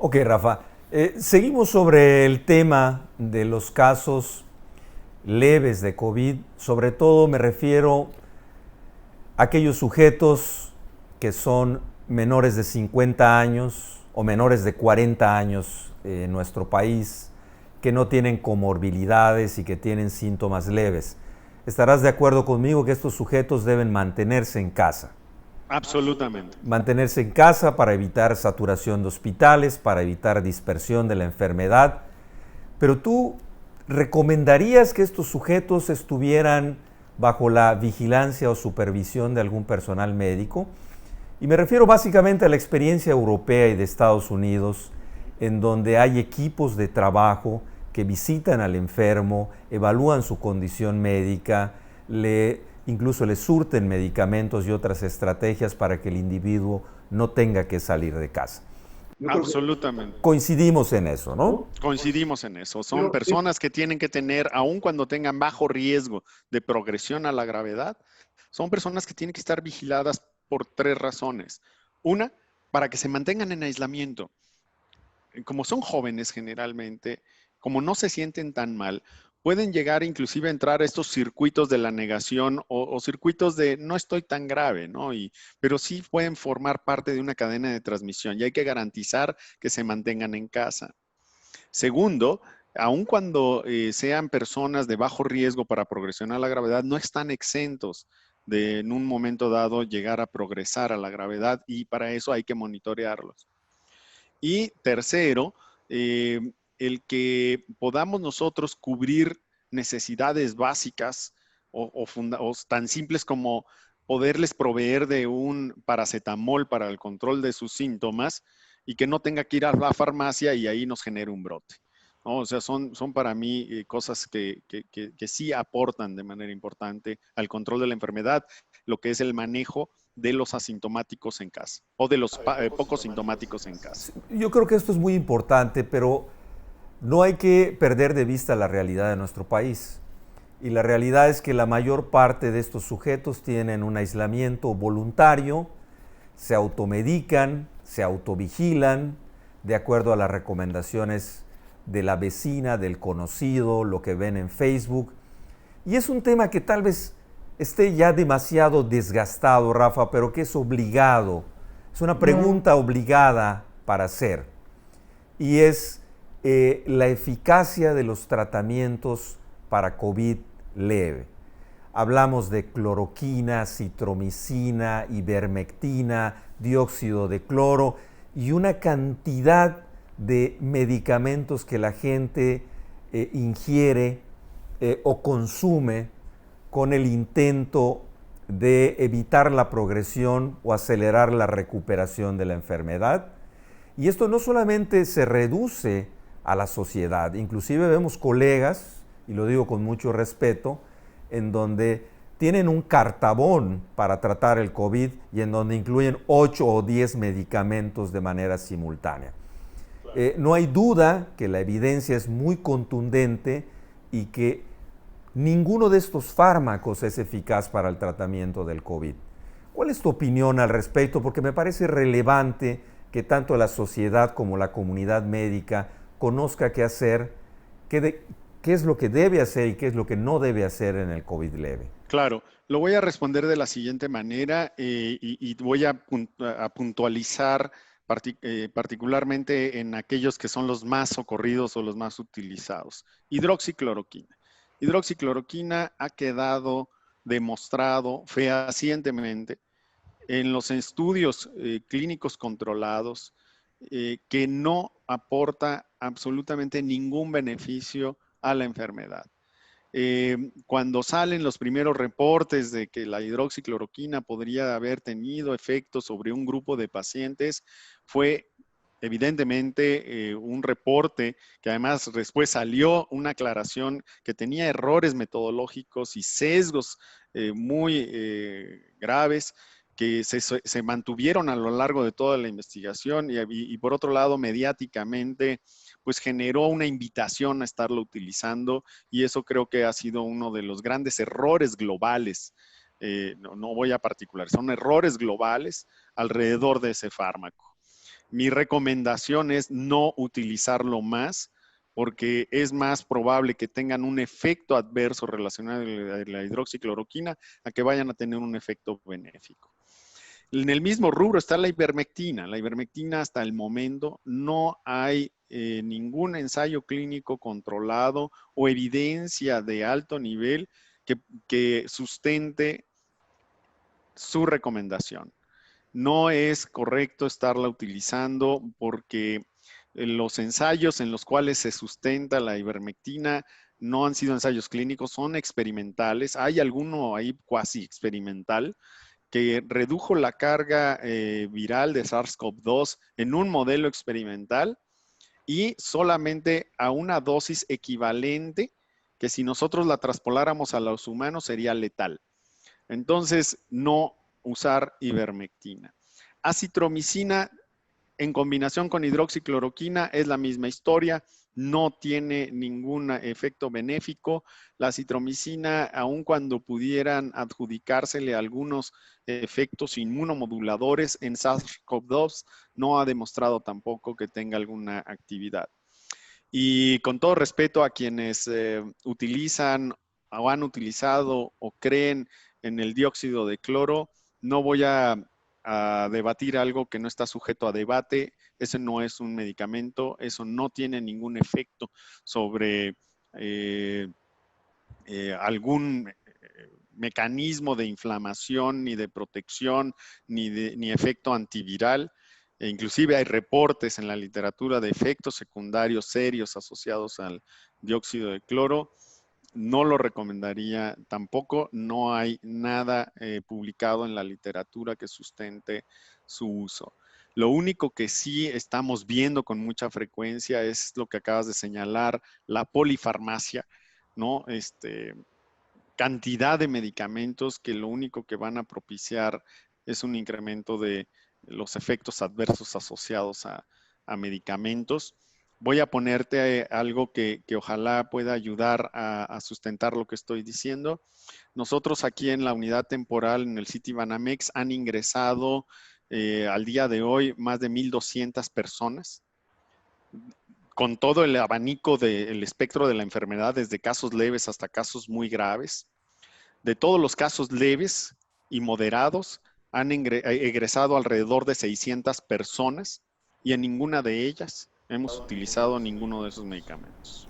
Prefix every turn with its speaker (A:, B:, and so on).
A: Ok, Rafa. Seguimos sobre el tema de los casos leves de COVID. Sobre todo me refiero a aquellos sujetos que son menores de 50 años o menores de 40 años en nuestro país, que no tienen comorbilidades y que tienen síntomas leves. ¿Estarás de acuerdo conmigo que estos sujetos deben mantenerse en casa?
B: Absolutamente.
A: Mantenerse en casa para evitar saturación de hospitales, para evitar dispersión de la enfermedad. Pero tú recomendarías que estos sujetos estuvieran bajo la vigilancia o supervisión de algún personal médico. Y me refiero básicamente a la experiencia europea y de Estados Unidos, en donde hay equipos de trabajo que visitan al enfermo, evalúan su condición médica, incluso le surten medicamentos y otras estrategias para que el individuo no tenga que salir de casa. Yo creo que
B: Absolutamente.
A: coincidimos en eso, ¿no?
B: Coincidimos en eso. Son personas que tienen que tener, aun cuando tengan bajo riesgo de progresión a la gravedad, son personas que tienen que estar vigiladas por tres razones. Una, para que se mantengan en aislamiento. Como son jóvenes generalmente, como no se sienten tan mal, pueden llegar inclusive a entrar a estos circuitos de la negación o circuitos de no estoy tan grave, ¿no? Pero sí pueden formar parte de una cadena de transmisión y hay que garantizar que se mantengan en casa. Segundo, aun cuando sean personas de bajo riesgo para progresión a la gravedad, no están exentos de en un momento dado llegar a progresar a la gravedad y para eso hay que monitorearlos. Y tercero, el que podamos nosotros cubrir necesidades básicas o tan simples como poderles proveer de un paracetamol para el control de sus síntomas y que no tenga que ir a la farmacia y ahí nos genere un brote, ¿no? O sea, son para mí cosas que sí aportan de manera importante al control de la enfermedad, lo que es el manejo de los asintomáticos en casa o de los pocos sintomáticos en casa.
A: Yo creo que esto es muy importante, pero no hay que perder de vista la realidad de nuestro país. Y la realidad es que la mayor parte de estos sujetos tienen un aislamiento voluntario, se automedican, se autovigilan, de acuerdo a las recomendaciones de la vecina, del conocido, lo que ven en Facebook. Y es un tema que tal vez esté ya demasiado desgastado, Rafa, pero que es obligado. Es una pregunta obligada para hacer. Y es la eficacia de los tratamientos para COVID leve. Hablamos de cloroquina, citromicina, ivermectina, dióxido de cloro y una cantidad de medicamentos que la gente ingiere o consume con el intento de evitar la progresión o acelerar la recuperación de la enfermedad. Y esto no solamente se reduce a la sociedad, inclusive vemos colegas, y lo digo con mucho respeto, en donde tienen un cartabón para tratar el COVID y en donde incluyen 8 o 10 medicamentos de manera simultánea. No hay duda que la evidencia es muy contundente y que ninguno de estos fármacos es eficaz para el tratamiento del COVID. ¿Cuál es tu opinión al respecto? Porque me parece relevante que tanto la sociedad como la comunidad médica conozca qué hacer, qué es lo que debe hacer y qué es lo que no debe hacer en el COVID leve.
B: Claro, lo voy a responder de la siguiente manera y voy a puntualizar particularmente en aquellos que son los más socorridos o los más utilizados. Hidroxicloroquina. Hidroxicloroquina ha quedado demostrado fehacientemente en los estudios clínicos controlados que no aporta absolutamente ningún beneficio a la enfermedad. Cuando salen los primeros reportes de que la hidroxicloroquina podría haber tenido efectos sobre un grupo de pacientes, fue evidentemente un reporte que además después salió una aclaración que tenía errores metodológicos y sesgos muy graves que se mantuvieron a lo largo de toda la investigación y por otro lado mediáticamente pues generó una invitación a estarlo utilizando y eso creo que ha sido uno de los grandes errores globales. No voy a particular, son errores globales alrededor de ese fármaco. Mi recomendación es no utilizarlo más porque es más probable que tengan un efecto adverso relacionado a la hidroxicloroquina a que vayan a tener un efecto benéfico. En el mismo rubro está la ivermectina. La ivermectina hasta el momento no hay ningún ensayo clínico controlado o evidencia de alto nivel que sustente su recomendación. No es correcto estarla utilizando porque los ensayos en los cuales se sustenta la ivermectina no han sido ensayos clínicos, son experimentales. Hay alguno ahí cuasi experimental que redujo la carga viral de SARS-CoV-2 en un modelo experimental y solamente a una dosis equivalente que si nosotros la traspoláramos a los humanos sería letal. Entonces, no usar ivermectina. Acitromicina en combinación con hidroxicloroquina es la misma historia, no tiene ningún efecto benéfico. La acitromicina, aun cuando pudieran adjudicársele algunos efectos inmunomoduladores en SARS-CoV-2, no ha demostrado tampoco que tenga alguna actividad. Y con todo respeto a quienes utilizan o han utilizado o creen en el dióxido de cloro, no voy a debatir algo que no está sujeto a debate. Ese no es un medicamento, eso no tiene ningún efecto sobre algún mecanismo de inflamación, ni de protección, ni efecto antiviral. E inclusive hay reportes en la literatura de efectos secundarios serios asociados al dióxido de cloro. No lo recomendaría tampoco. No hay nada publicado en la literatura que sustente su uso. Lo único que sí estamos viendo con mucha frecuencia es lo que acabas de señalar, la polifarmacia, ¿no? Cantidad de medicamentos que lo único que van a propiciar es un incremento de los efectos adversos asociados a medicamentos. Voy a ponerte algo que ojalá pueda ayudar a sustentar lo que estoy diciendo. Nosotros aquí en la unidad temporal en el Citibanamex han ingresado al día de hoy más de 1,200 personas con todo el abanico del espectro de la enfermedad, desde casos leves hasta casos muy graves. De todos los casos leves y moderados, han egresado alrededor de 600 personas y en ninguna de ellas hemos utilizado ninguno de esos medicamentos.